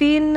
3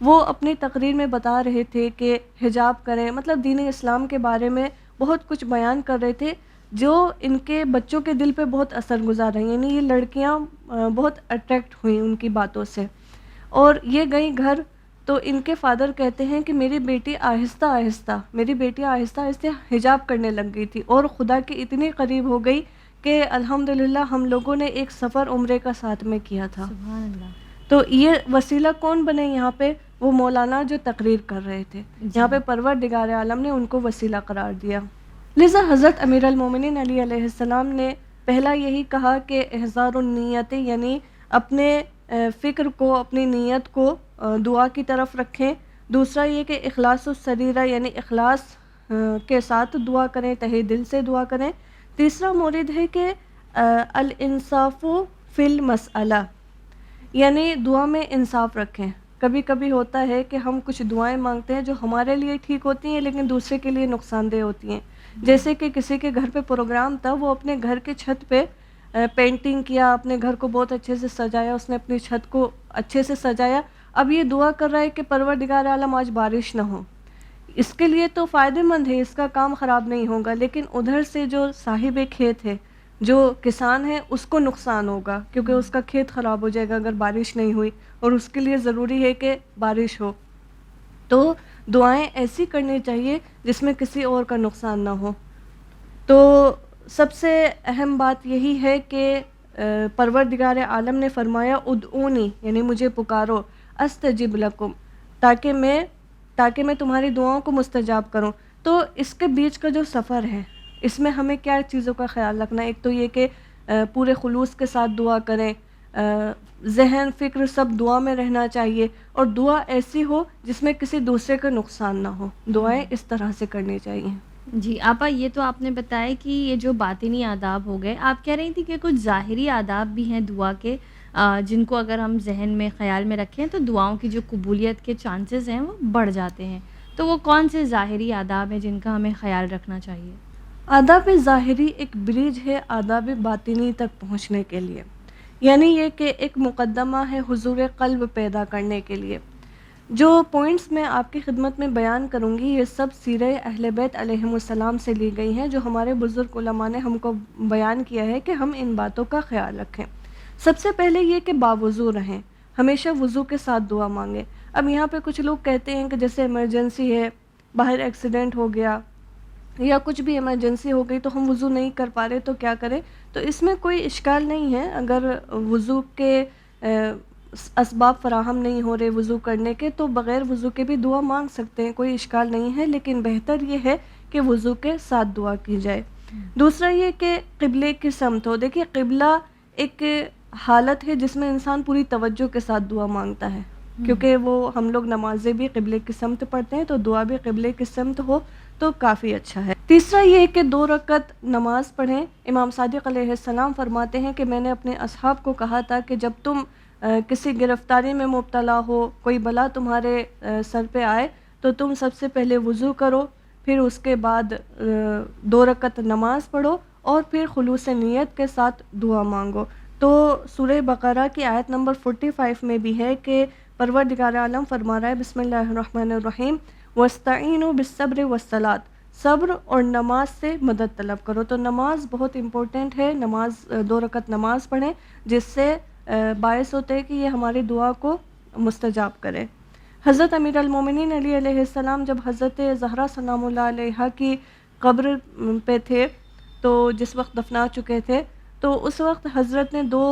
وہ اپنی تقریر میں بتا رہے تھے کہ حجاب کریں، مطلب دین اسلام کے بارے میں بہت کچھ بیان کر رہے تھے جو ان کے بچوں کے دل پہ بہت اثر گزار رہی ہیں. یعنی یہ لڑکیاں بہت اٹریکٹ ہوئیں ان کی باتوں سے، اور یہ گئی گھر تو ان کے فادر کہتے ہیں کہ میری بیٹی آہستہ آہستہ حجاب کرنے لگ گئی تھی اور خدا کے اتنی قریب ہو گئی کہ الحمدللہ ہم لوگوں نے ایک سفر عمرے کا ساتھ میں کیا تھا. سبحان اللہ. تو یہ وسیلہ کون بنے یہاں پہ؟ وہ مولانا جو تقریر کر رہے تھے. یہاں پہ پروردگار عالم نے ان کو وسیلہ قرار دیا. لذا حضرت امیر المومنین علی علیہ السلام نے پہلا یہی کہا کہ احضار النیت، یعنی اپنے فکر کو، اپنی نیت کو دعا کی طرف رکھیں. دوسرا یہ کہ اخلاص السریرہ، یعنی اخلاص کے ساتھ دعا کریں، تہہ دل سے دعا کریں. تیسرا مورد ہے کہ الانصاف فی المسئلہ، یعنی دعا میں انصاف رکھیں. کبھی کبھی ہوتا ہے کہ ہم کچھ دعائیں مانگتے ہیں جو ہمارے لیے ٹھیک ہوتی ہیں لیکن دوسرے کے لیے نقصان دہ ہوتی ہیں. جیسے کہ کسی کے گھر پہ پروگرام تھا، وہ اپنے گھر کے چھت پہ پینٹنگ کیا، اپنے گھر کو بہت اچھے سے سجایا، اس نے اپنی چھت کو اچھے سے سجایا. اب یہ دعا کر رہا ہے کہ پروردگار عالم آج بارش نہ ہو. اس کے لیے تو فائدہ مند ہے، اس کا کام خراب نہیں ہوگا، لیکن ادھر سے جو صاحب کھیت ہے، جو کسان ہے، اس کو نقصان ہوگا کیونکہ اس کا کھیت خراب ہو جائے گا اگر بارش نہیں ہوئی، اور اس کے لیے ضروری ہے کہ بارش ہو. تو دعائیں ایسی کرنی چاہیے جس میں کسی اور کا نقصان نہ ہو. تو سب سے اہم بات یہی ہے کہ پروردگار عالم نے فرمایا ادعونی، یعنی مجھے پکارو، استجب لکم، تاکہ میں تمہاری دعاؤں کو مستجاب کروں. تو اس کے بیچ کا جو سفر ہے، اس میں ہمیں کیا چیزوں کا خیال رکھنا ہے؟ ایک تو یہ کہ پورے خلوص کے ساتھ دعا کریں، ذہن فکر سب دعا میں رہنا چاہیے، اور دعا ایسی ہو جس میں کسی دوسرے کا نقصان نہ ہو. دعائیں اس طرح سے کرنی چاہیے. جی آپا، یہ تو آپ نے بتایا کہ یہ جو باطنی آداب ہو گئے، آپ کہہ رہی تھی کہ کچھ ظاہری آداب بھی ہیں دعا کے، جن کو اگر ہم ذہن میں خیال میں رکھیں تو دعاؤں کی جو قبولیت کے چانسز ہیں وہ بڑھ جاتے ہیں. تو وہ کون سے ظاہری آداب ہیں جن کا ہمیں خیال رکھنا چاہیے؟ آداب ظاہری ایک برج ہے آداب باطنی تک پہنچنے کے لیے. یعنی یہ کہ ایک مقدمہ ہے حضور قلب پیدا کرنے کے لیے. جو پوائنٹس میں آپ کی خدمت میں بیان کروں گی، یہ سب سیرہ اہل بیت علیہم السلام سے لی گئی ہیں، جو ہمارے بزرگ علماء نے ہم کو بیان کیا ہے کہ ہم ان باتوں کا خیال رکھیں. سب سے پہلے یہ کہ باوضو رہیں، ہمیشہ وضو کے ساتھ دعا مانگیں. اب یہاں پہ کچھ لوگ کہتے ہیں کہ جیسے ایمرجنسی ہے، باہر ایکسیڈنٹ ہو گیا یا کچھ بھی ایمرجنسی ہو گئی تو ہم وضو نہیں کر پا رہے تو کیا کریں؟ تو اس میں کوئی اشکال نہیں ہے. اگر وضو کے اسباب فراہم نہیں ہو رہے وضو کرنے کے، تو بغیر وضو کے بھی دعا مانگ سکتے ہیں، کوئی اشکال نہیں ہے، لیکن بہتر یہ ہے کہ وضو کے ساتھ دعا کی جائے. دوسرا یہ کہ قبلے کی سمت ہو. دیکھیے قبلہ ایک حالت ہے جس میں انسان پوری توجہ کے ساتھ دعا مانگتا ہے، کیونکہ وہ ہم لوگ نمازیں بھی قبلے کی سمت پڑھتے ہیں، تو دعا بھی قبلے کی سمت ہو تو کافی اچھا ہے. تیسرا یہ کہ 2 رکعت نماز پڑھیں. امام صادق علیہ السلام فرماتے ہیں کہ میں نے اپنے اصحاب کو کہا تھا کہ جب تم کسی گرفتاری میں مبتلا ہو، کوئی بلا تمہارے سر پہ آئے، تو تم سب سے پہلے وضو کرو، پھر اس کے بعد 2 رکعت نماز پڑھو، اور پھر خلوص نیت کے ساتھ دعا مانگو. تو سورہ بقرہ کی آیت نمبر 45 میں بھی ہے کہ پروردگار عالم فرما رہا ہے بسم اللہ الرحمن الرحیم وَاسْتَعِینُوا بِالصَّبْرِ وَالصَّلَاةِ، صبر اور نماز سے مدد طلب کرو. تو نماز بہت امپورٹنٹ ہے. نماز 2 رکعت نماز پڑھیں، جس سے باعث ہوتے ہیں کہ یہ ہماری دعا کو مستجاب کرے. حضرت امیر المومنین علی علیہ السلام جب حضرت زہرا سلام اللہ علیہا کی قبر پہ تھے، تو جس وقت دفنا چکے تھے، تو اس وقت حضرت نے 2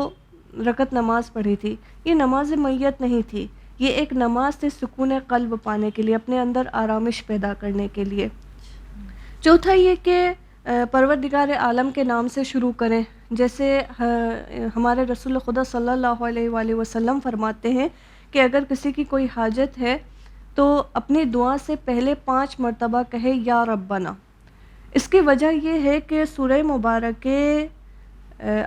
رکعت نماز پڑھی تھی. یہ نماز میت نہیں تھی، یہ ایک نماز تھی سکون قلب پانے کے لیے، اپنے اندر آرامش پیدا کرنے کے لیے. چوتھا یہ کہ پروردگار عالم کے نام سے شروع کریں. جیسے ہمارے رسول خدا صلی اللہ علیہ وآلہ وسلم فرماتے ہیں کہ اگر کسی کی کوئی حاجت ہے تو اپنی دعا سے پہلے 5 مرتبہ کہے یا ربنا. اس کی وجہ یہ ہے کہ سورہ مبارکہ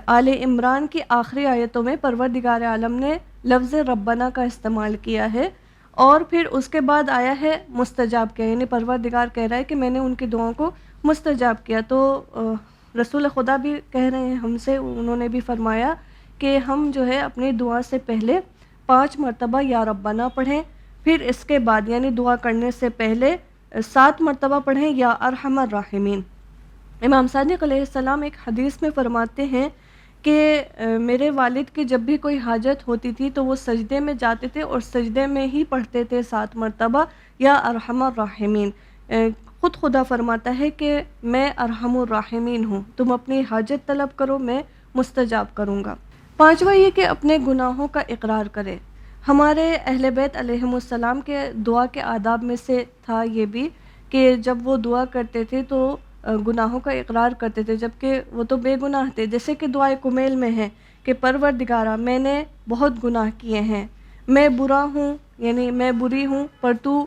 آل عمران کی آخری آیتوں میں پروردگار عالم نے لفظ ربنا کا استعمال کیا ہے، اور پھر اس کے بعد آیا ہے مستجاب کیا، یعنی پروردگار کہہ رہا ہے کہ میں نے ان کی دعاؤں کو مستجاب کیا. تو رسول خدا بھی کہہ رہے ہیں ہم سے، انہوں نے بھی فرمایا کہ ہم جو ہے اپنی دعا سے پہلے 5 مرتبہ یا ربنا پڑھیں، پھر اس کے بعد یعنی دعا کرنے سے پہلے 7 مرتبہ پڑھیں یا ارحم الراحمین۔ امام صادق علیہ السلام ایک حدیث میں فرماتے ہیں کہ میرے والد کی جب بھی کوئی حاجت ہوتی تھی تو وہ سجدے میں جاتے تھے اور سجدے میں ہی پڑھتے تھے 7 مرتبہ یا ارحم الراحمین۔ خود خدا فرماتا ہے کہ میں ارحم الراحمین ہوں، تم اپنی حاجت طلب کرو، میں مستجاب کروں گا۔ 5واں یہ کہ اپنے گناہوں کا اقرار کرے۔ ہمارے اہل بیت علیہم السلام کے دعا کے آداب میں سے تھا یہ بھی کہ جب وہ دعا کرتے تھے تو گناہوں کا اقرار کرتے تھے، جبکہ وہ تو بے گناہ تھے، جیسے کہ دعائے کمیل میں ہے کہ پروردگارا میں نے بہت گناہ کیے ہیں، میں برا ہوں یعنی میں بری ہوں پر تو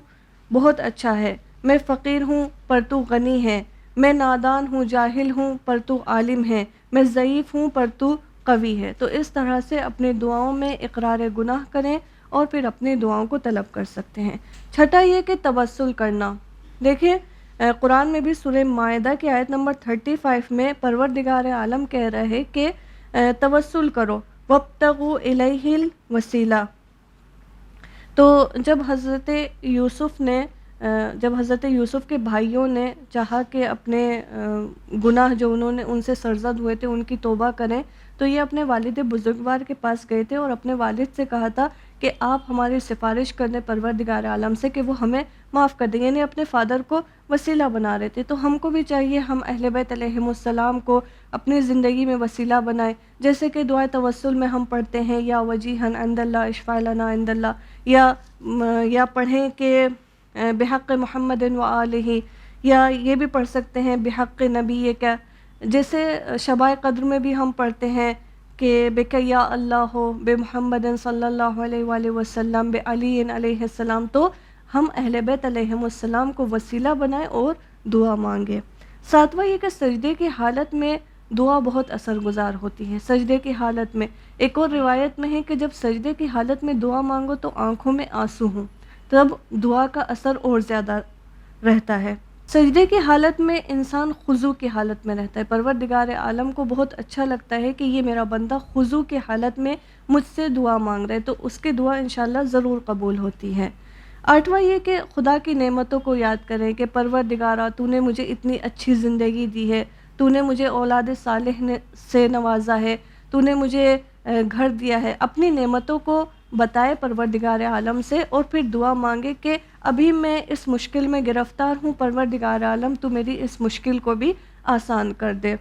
بہت اچھا ہے، میں فقیر ہوں پر تو غنی ہے، میں نادان ہوں جاہل ہوں پر تو عالم ہے، میں ضعیف ہوں پر تو قوی ہے۔ تو اس طرح سے اپنی دعاؤں میں اقرار گناہ کریں اور پھر اپنی دعاؤں کو طلب کر سکتے ہیں۔ 6 یہ کہ توسل کرنا۔ دیکھیں قرآن میں بھی سورہ مائدہ کی آیت نمبر 35 میں پروردگار عالم کہہ رہے کہ توسل کرو وابتغوا الیہ الوسیلہ۔ تو جب حضرت یوسف کے بھائیوں نے چاہا کہ اپنے گناہ جو انہوں نے ان سے سرزد ہوئے تھے ان کی توبہ کریں، تو یہ اپنے والد بزرگوار کے پاس گئے تھے اور اپنے والد سے کہا تھا کہ آپ ہماری سفارش کر دیں پروردگار عالم سے کہ وہ ہمیں معاف کر دیں، یعنی اپنے فادر کو وسیلہ بنا رہے تھے۔ تو ہم کو بھی چاہیے ہم اہل بیت علیہم السلام کو اپنی زندگی میں وسیلہ بنائیں، جیسے کہ دعائے توسل میں ہم پڑھتے ہیں یا وجیہن عند اللہ اشفع لنا عند اللہ، یا پڑھیں کہ بحق محمد و آلہ، یا یہ بھی پڑھ سکتے ہیں بحق نبی کا، جیسے شبائے قدر میں بھی ہم پڑھتے ہیں کہ بک یا اللہ بے محمد صلی اللہ علیہ وآلہ وسلم بے علی علیہ السلام۔ تو ہم اہل بیت علیہم السلام کو وسیلہ بنائیں اور دعا مانگیں۔ 7واں یہ کہ سجدے کی حالت میں دعا بہت اثر گزار ہوتی ہے۔ سجدے کی حالت میں ایک اور روایت میں ہے کہ جب سجدے کی حالت میں دعا مانگو تو آنکھوں میں آنسو ہوں، تب دعا کا اثر اور زیادہ رہتا ہے۔ سجدے کی حالت میں انسان خضوع کی حالت میں رہتا ہے، پروردگار عالم کو بہت اچھا لگتا ہے کہ یہ میرا بندہ خضوع کی حالت میں مجھ سے دعا مانگ رہا ہے، تو اس کی دعا انشاءاللہ ضرور قبول ہوتی ہے۔ 8واں یہ کہ خدا کی نعمتوں کو یاد کریں کہ پروردگارا تو نے مجھے اتنی اچھی زندگی دی ہے، تو نے مجھے اولاد صالح سے نوازا ہے، تو نے مجھے گھر دیا ہے، اپنی نعمتوں کو بتائے پروردگار عالم سے اور پھر دعا مانگے کہ ابھی میں اس مشکل میں گرفتار ہوں، پروردگار عالم تو میری اس مشکل کو بھی آسان کر دے۔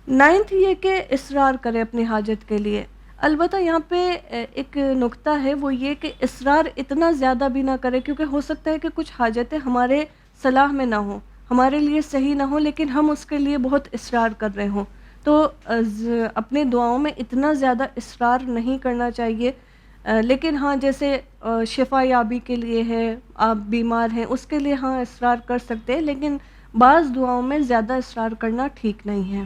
9 یہ کہ اصرار کرے اپنی حاجت کے لیے۔ البتہ یہاں پہ ایک نکتہ ہے، وہ یہ کہ اصرار اتنا زیادہ بھی نہ کرے، کیونکہ ہو سکتا ہے کہ کچھ حاجتیں ہمارے صلاح میں نہ ہوں، ہمارے لیے صحیح نہ ہوں، لیکن ہم اس کے لیے بہت اصرار کر رہے ہوں، تو اپنی دعاؤں میں اتنا زیادہ اصرار نہیں کرنا چاہیے۔ لیکن ہاں جیسے شفا یابی کے لیے ہے، آپ بیمار ہیں، اس کے لیے ہاں اصرار کر سکتے ہیں، لیکن بعض دعاؤں میں زیادہ اصرار کرنا ٹھیک نہیں ہے۔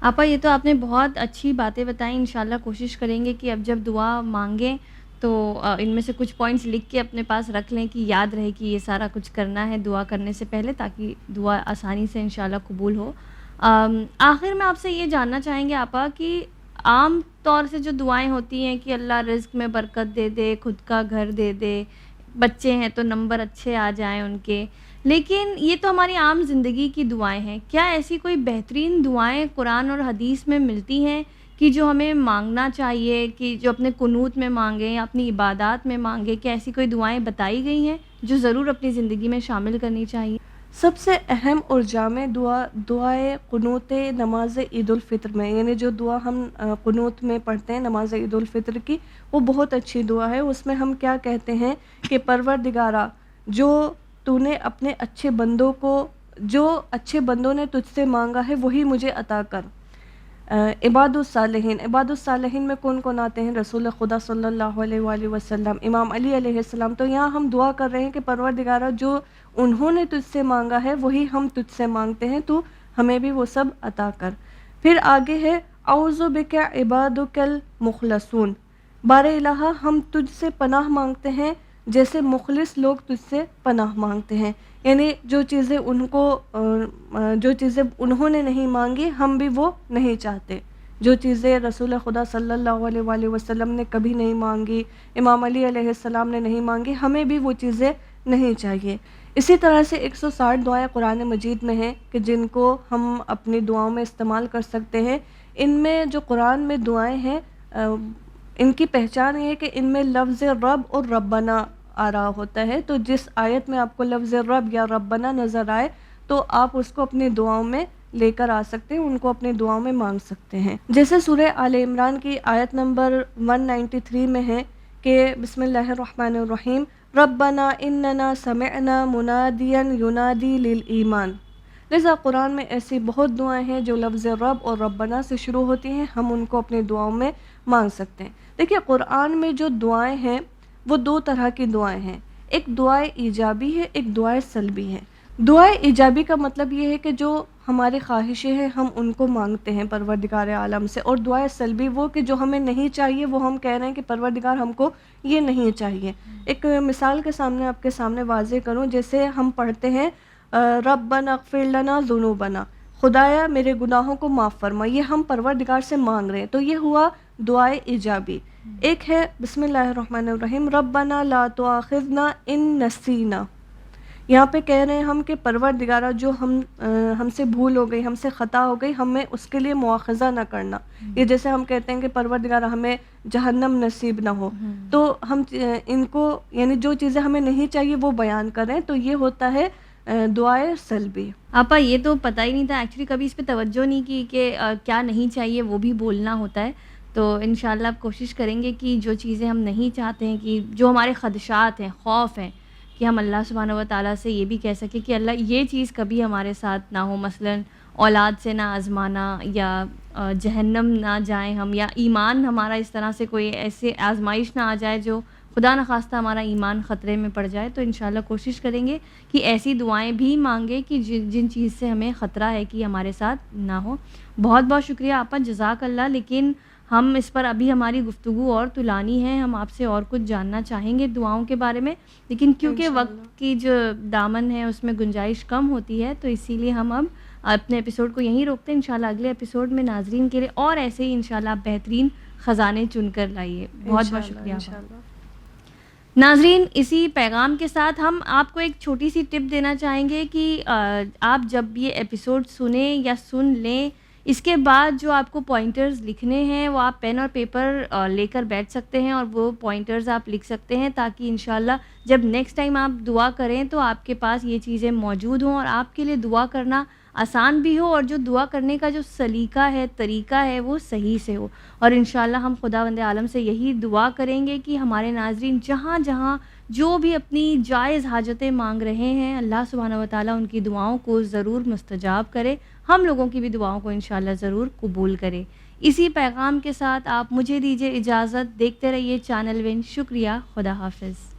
آپا یہ تو آپ نے بہت اچھی باتیں بتائیں، انشاءاللہ کوشش کریں گے کہ اب جب دعا مانگیں تو ان میں سے کچھ پوائنٹس لکھ کے اپنے پاس رکھ لیں کہ یاد رہے کہ یہ سارا کچھ کرنا ہے دعا کرنے سے پہلے، تاکہ دعا آسانی سے انشاءاللہ قبول ہو۔ آخر میں آپ سے یہ جاننا چاہیں گے آپا کہ عام طور سے جو دعائیں ہوتی ہیں کہ اللہ رزق میں برکت دے دے، خود کا گھر دے دے، بچے ہیں تو نمبر اچھے آ جائیں ان کے، لیکن یہ تو ہماری عام زندگی کی دعائیں ہیں، کیا ایسی کوئی بہترین دعائیں قرآن اور حدیث میں ملتی ہیں کہ جو ہمیں مانگنا چاہیے، کہ جو اپنے قنوت میں مانگیں یا اپنی عبادات میں مانگیں؟ کیا ایسی کوئی دعائیں بتائی گئی ہیں جو ضرور اپنی زندگی میں شامل کرنی چاہیے؟ سب سے اہم اور جامع دعائے قنوت نماز عید الفطر میں، یعنی جو دعا ہم قنوت میں پڑھتے ہیں نماز عید الفطر کی، وہ بہت اچھی دعا ہے۔ اس میں ہم کیا کہتے ہیں کہ پروردگارا جو تو نے اپنے اچھے بندوں کو، جو اچھے بندوں نے تجھ سے مانگا ہے وہی مجھے عطا کر۔ عباد الصالحین میں کون کون آتے ہیں؟ رسول خدا صلی اللہ علیہ وآلہ وسلم، امام علی علیہ السلام۔ تو یہاں ہم دعا کر رہے ہیں کہ پروردگارا جو انہوں نے تجھ سے مانگا ہے وہی ہم تجھ سے مانگتے ہیں، تو ہمیں بھی وہ سب عطا کر۔ پھر آگے ہے اعوذ بک عبادک المخلصون، بار الہ ہم تجھ سے پناہ مانگتے ہیں جیسے مخلص لوگ تجھ سے پناہ مانگتے ہیں، یعنی جو چیزیں انہوں نے نہیں مانگی ہم بھی وہ نہیں چاہتے، جو چیزیں رسول خدا صلی اللہ علیہ وآلہ وسلم نے کبھی نہیں مانگی، امام علی علیہ السلام نے نہیں مانگی، ہمیں بھی وہ چیزیں نہیں چاہیے۔ اسی طرح سے 160 دعائیں قرآن مجید میں ہیں کہ جن کو ہم اپنی دعاؤں میں استعمال کر سکتے ہیں۔ ان میں جو قرآن میں دعائیں ہیں ان کی پہچان یہ ہے کہ ان میں لفظ رب اور ربنا آ رہا ہوتا ہے، تو جس آیت میں آپ کو لفظ رب یا ربنا نظر آئے تو آپ اس کو اپنی دعاؤں میں لے کر آ سکتے ہیں، ان کو اپنی دعاؤں میں مانگ سکتے ہیں۔ جیسے سورہ آل عمران کی آیت نمبر 193 میں ہے کہ بسم اللہ الرحمن الرحیم ربنا اننا سمعنا منادیا ینادی للایمان۔ لذا قرآن میں ایسی بہت دعائیں ہیں جو لفظ رب اور ربنا سے شروع ہوتی ہیں، ہم ان کو اپنی دعاؤں میں مانگ سکتے ہیں۔ دیکھیے قرآن میں جو دعائیں ہیں وہ دو طرح کی دعائیں ہیں، ایک دعائیں ایجابی ہے، ایک دعائیں سلبی ہے۔ دعائیں ایجابی کا مطلب یہ ہے کہ جو ہماری خواہشیں ہیں ہم ان کو مانگتے ہیں پروردگار عالم سے، اور دعائیں سلبی وہ کہ جو ہمیں نہیں چاہیے وہ ہم کہہ رہے ہیں کہ پروردگار ہم کو یہ نہیں چاہیے۔ ایک مثال کے سامنے آپ کے سامنے واضح کروں، جیسے ہم پڑھتے ہیں ربنا اغفر لنا ذنوبنا، خدایا میرے گناہوں کو معاف فرما، یہ ہم پروردگار سے مانگ رہے ہیں، تو یہ ہوا دعائیں ایجابی۔ ایک ہے بسم اللہ الرحمن الرحیم ربنا لا تؤاخذنا ان نسینا، یہاں پہ کہہ رہے ہیں ہم کہ پروردگارہ جو ہم سے بھول ہو گئی، ہم سے خطا ہو گئی، ہمیں اس کے لیے مواخذہ نہ کرنا۔ یہ جیسے ہم کہتے ہیں کہ پروردگارہ ہمیں جہنم نصیب نہ ہو، تو ہم ان کو یعنی جو چیزیں ہمیں نہیں چاہیے وہ بیان کریں، تو یہ ہوتا ہے دعائیں سلبی۔ آپا یہ تو پتہ ہی نہیں تھا ایکچولی، کبھی اس پہ توجہ نہیں کی کہ کیا نہیں چاہیے وہ بھی بولنا ہوتا ہے۔ تو انشاءاللہ اب کوشش کریں گے کہ جو چیزیں ہم نہیں چاہتے ہیں، کہ جو ہمارے خدشات ہیں، خوف ہیں، کہ ہم اللہ سبحانہ و تعالیٰ سے یہ بھی کہہ سکیں کہ اللہ یہ چیز کبھی ہمارے ساتھ نہ ہو، مثلا اولاد سے نہ آزمانا، یا جہنم نہ جائیں ہم، یا ایمان ہمارا اس طرح سے کوئی ایسے آزمائش نہ آ جائے جو خدا نخواستہ ہمارا ایمان خطرے میں پڑ جائے۔ تو انشاءاللہ کوشش کریں گے کہ ایسی دعائیں بھی مانگیں کہ جن چیز سے ہمیں خطرہ ہے کہ ہمارے ساتھ نہ ہو۔ بہت بہت شکریہ آپا، جزاک اللہ۔ لیکن ہم اس پر ابھی ہماری گفتگو اور طولانی ہے، ہم آپ سے اور کچھ جاننا چاہیں گے دعاؤں کے بارے میں، لیکن کیونکہ وقت کی جو دامن ہے اس میں گنجائش کم ہوتی ہے، تو اسی لیے ہم اب اپنے ایپیسوڈ کو یہیں روکتے ہیں۔ انشاءاللہ اگلے ایپیسوڈ میں ناظرین کے لیے اور ایسے ہی انشاءاللہ آپ بہترین خزانے چن کر لائیے۔ بہت بہت شکریہ آپا۔ ناظرین اسی پیغام کے ساتھ ہم آپ کو ایک چھوٹی سی ٹپ دینا چاہیں گے کہ آپ جب یہ ایپیسوڈ سنیں یا سن لیں، اس کے بعد جو آپ کو پوائنٹرز لکھنے ہیں وہ آپ پین اور پیپر لے کر بیٹھ سکتے ہیں، اور وہ پوائنٹرز آپ لکھ سکتے ہیں تاکہ انشاءاللہ جب نیکسٹ ٹائم آپ دعا کریں تو آپ کے پاس یہ چیزیں موجود ہوں اور آپ کے لیے دعا کرنا آسان بھی ہو، اور جو دعا کرنے کا جو سلیقہ ہے، طریقہ ہے، وہ صحیح سے ہو۔ اور انشاءاللہ ہم خداوند عالم سے یہی دعا کریں گے کہ ہمارے ناظرین جہاں جہاں جو بھی اپنی جائز حاجتیں مانگ رہے ہیں، اللہ سبحانہ و تعالیٰ ان کی دعاؤں کو ضرور مستجاب کرے، ہم لوگوں کی بھی دعاؤں کو انشاءاللہ ضرور قبول کرے۔ اسی پیغام کے ساتھ آپ مجھے دیجیے اجازت، دیکھتے رہیے چینل ون۔ شکریہ، خدا حافظ۔